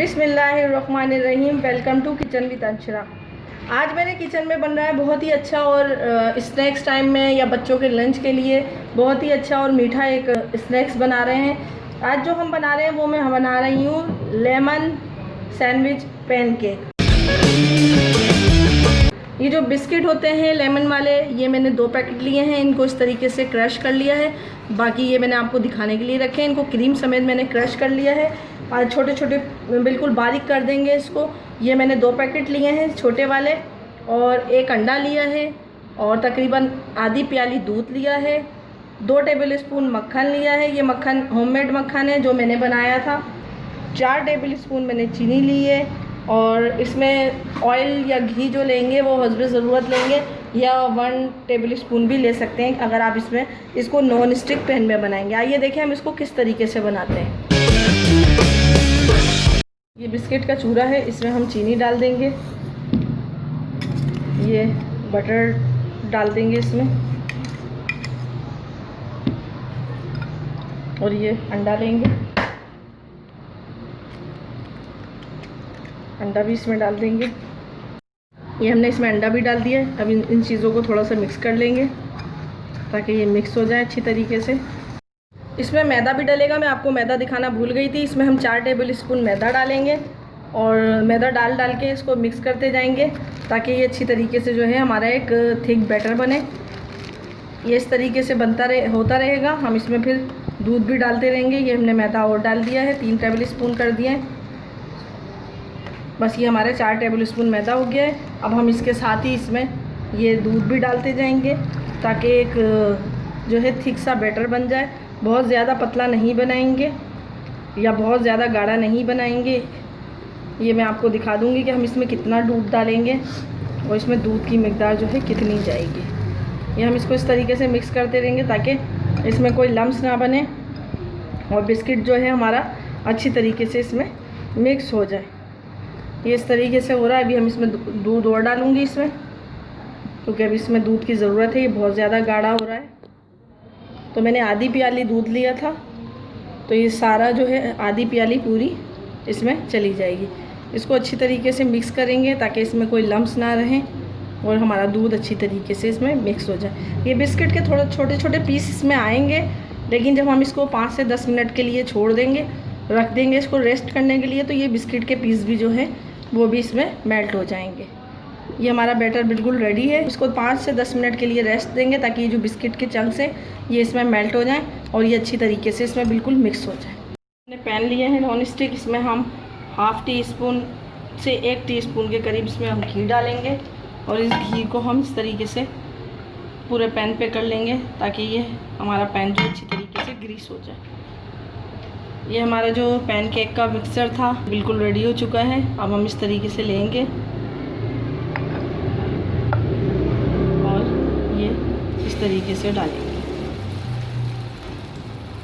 बिस्मिल्लाहिर्रहमानिर्रहीम। Welcome to kitchen with Anshara. आज मेरे किचन में बन रहा है बहुत ही अच्छा और स्नैक्स टाइम में या बच्चों के लंच के लिए बहुत ही अच्छा और मीठा एक स्नैक्स बना रहे हैं। आज जो हम बना रहे हैं वो मैं बना रही हूँ लेमन सैंडविच पैनकेक। ये जो बिस्किट होते हैं लेमन वाले, ये मैंने 2 पैकेट लिए हैं। इनको इस तरीके से क्रश कर लिया है। बाकी ये मैंने आपको दिखाने के लिए रखे हैं। इनको क्रीम समेत मैंने क्रश कर लिया है और छोटे छोटे बिल्कुल बारीक कर देंगे इसको। ये मैंने 2 पैकेट लिए हैं छोटे वाले, और 1 अंडा लिया है, और तकरीबन आधी प्याली दूध लिया है। 2 टेबलस्पून मक्खन लिया है। ये मक्खन होममेड मक्खन है जो मैंने बनाया था। 4 टेबलस्पून मैंने चीनी ली है, और इसमें ऑयल या घी जो लेंगे वो हस्बे ज़रूरत लेंगे, या 1 टेबलस्पून भी ले सकते हैं अगर आप इसको नॉन स्टिक पैन में बनाएंगे। आइए देखें हम इसको किस तरीके से बनाते हैं। ये बिस्किट का चूरा है, इसमें हम चीनी डाल देंगे। ये बटर डाल देंगे इसमें, और ये अंडा लेंगे, अंडा भी इसमें डाल देंगे। ये हमने इसमें अंडा भी डाल दिया है। अब इन चीज़ों को थोड़ा सा मिक्स कर लेंगे ताकि ये मिक्स हो जाए अच्छी तरीके से। इसमें मैदा भी डलेगा, मैं आपको मैदा दिखाना भूल गई थी। इसमें हम 4 टेबलस्पून मैदा डालेंगे, और मैदा डाल के इसको मिक्स करते जाएंगे ताकि ये अच्छी तरीके से जो है हमारा एक थिक बैटर बने। ये इस तरीके से होता रहेगा। हम इसमें फिर दूध भी डालते रहेंगे। ये हमने मैदा और डाल दिया है, 3 टेबलस्पून कर दिए हैं। बस ये हमारे 4 टेबलस्पून मैदा हो गया है। अब हम इसके साथ ही इसमें ये दूध भी डालते जाएंगे ताकि एक जो है थिक सा बैटर बन जाए। बहुत ज़्यादा पतला नहीं बनाएंगे या बहुत ज़्यादा गाढ़ा नहीं बनाएंगे। ये मैं आपको दिखा दूंगी कि हम इसमें कितना दूध डालेंगे और इसमें दूध की मिकदार जो है कितनी जाएगी। ये हम इसको इस तरीके से मिक्स करते रहेंगे ताकि इसमें कोई लम्स ना बने और बिस्किट जो है हमारा अच्छी तरीके से इसमें मिक्स हो जाए। ये इस तरीके से हो रहा है। अभी हम इसमें दूध और डालूंगी इसमें, क्योंकि अभी इसमें दूध की ज़रूरत है। ये बहुत ज़्यादा गाढ़ा हो रहा है। तो मैंने आधी प्याली दूध लिया था, तो ये सारा जो है आधी प्याली पूरी इसमें चली जाएगी। इसको अच्छी तरीके से मिक्स करेंगे ताकि इसमें कोई लम्स ना रहें और हमारा दूध अच्छी तरीके से इसमें मिक्स हो जाए। ये बिस्किट के थोड़े छोटे छोटे पीस इसमें आएंगे, लेकिन जब हम इसको 5 से 10 मिनट के लिए छोड़ देंगे, रख देंगे इसको रेस्ट करने के लिए, तो ये बिस्किट के पीस भी जो है वो भी इसमें मेल्ट हो जाएंगे। ये हमारा बैटर बिल्कुल रेडी है। इसको 5 से 10 मिनट के लिए रेस्ट देंगे ताकि ये जो बिस्किट के चंक्स हैं ये इसमें मेल्ट हो जाएं और ये अच्छी तरीके से इसमें बिल्कुल मिक्स हो जाए। हमने पैन लिया है नॉन स्टिक, इसमें हम ½ टीस्पून से 1 टीस्पून के करीब इसमें हम घी डालेंगे, और इस घी को हम इस तरीके से पूरे पैन पे कर लेंगे ताकि ये हमारा पैन जो अच्छी तरीके से ग्रीस हो जाए। ये हमारा जो पैन केक का मिक्सचर था बिल्कुल रेडी हो चुका है। अब हम इस तरीके से लेंगे और ये इस तरीके से डालेंगे।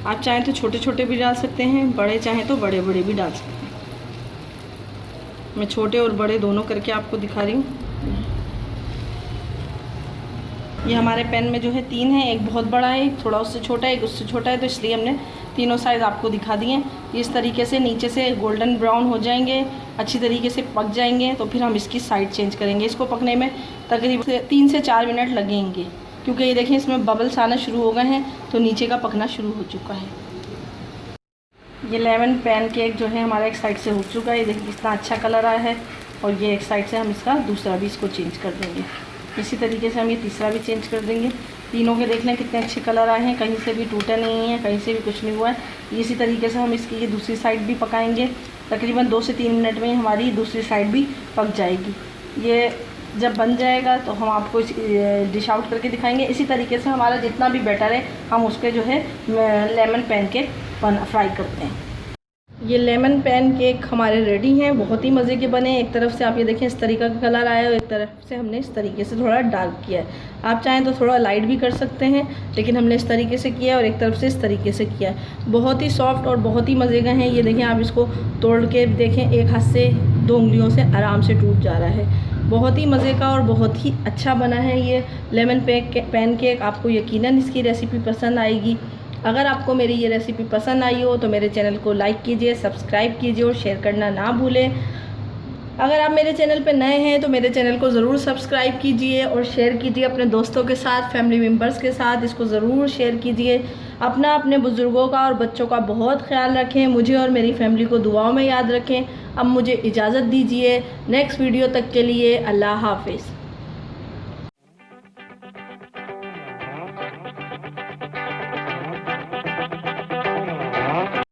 आप चाहें तो छोटे छोटे भी डाल सकते हैं, बड़े चाहें तो बड़े बड़े भी डाल सकते हैं। मैं छोटे और बड़े दोनों करके आपको दिखा रही हूँ। ये हमारे पैन में जो है 3 है, एक बहुत बड़ा है, एक थोड़ा उससे छोटा है, एक उससे छोटा है, तो इसलिए हमने तीनों साइज़ आपको दिखा दिए हैं। इस तरीके से नीचे से गोल्डन ब्राउन हो जाएंगे, अच्छी तरीके से पक जाएंगे, तो फिर हम इसकी साइड चेंज करेंगे। इसको पकने में तकरीबन 3 से 4 मिनट लगेंगे, क्योंकि ये देखिए इसमें बबल्स आना शुरू हो गए हैं, तो नीचे का पकना शुरू हो चुका है। ये लेमन पैन केक जो है हमारा एक साइड से हो चुका है। ये देखिए कितना अच्छा कलर आया है, और ये एक साइड से हम इसका दूसरा भी इसको चेंज कर देंगे। इसी तरीके से हम ये तीसरा भी चेंज कर देंगे। तीनों के देख लें कितने अच्छे कलर आए हैं, कहीं से भी टूटे नहीं है, कहीं से भी कुछ नहीं हुआ है। इसी तरीके से हम इसकी ये दूसरी साइड भी पकाएंगे। तकरीबन 2 से 3 मिनट में हमारी दूसरी साइड भी पक जाएगी। ये जब बन जाएगा तो हम आपको डिश आउट करके दिखाएंगे। इसी तरीके से हमारा जितना भी बैटर है हम उसके जो है लेमन पैन केक फ्राई करते हैं। ये लेमन पैन केक हमारे रेडी हैं, बहुत ही मज़े के बने। एक तरफ से आप ये देखें इस तरीका का कलर आया है, एक तरफ से हमने इस तरीके से थोड़ा डार्क किया है। आप चाहें तो थोड़ा लाइट भी कर सकते हैं, लेकिन हमने इस तरीके से किया है, और एक तरफ से इस तरीके से किया है। बहुत ही सॉफ्ट और बहुत ही मज़े का हैं। ये देखें, आप इसको तोड़ के देखें, एक हाथ से 2 उंगलियों से आराम से टूट जा रहा है। बहुत ही मज़े का और बहुत ही अच्छा बना है ये लेमन पैन केक। आपको यकीनन इसकी रेसिपी पसंद आएगी। अगर आपको मेरी ये रेसिपी पसंद आई हो तो मेरे चैनल को लाइक कीजिए, सब्सक्राइब कीजिए और शेयर करना ना भूलें। अगर आप मेरे चैनल पर नए हैं तो मेरे चैनल को ज़रूर सब्सक्राइब कीजिए और शेयर कीजिए अपने दोस्तों के साथ, फैमिली मेम्बर्स के साथ। इसको ज़रूर शेयर कीजिए। अपने बुज़ुर्गों का और बच्चों का बहुत ख्याल रखें। मुझे और मेरी फैमिली को दुआओं में याद रखें। अब मुझे इजाज़त दीजिए। नेक्स्ट वीडियो तक के लिए अल्लाह हाफ़िज़।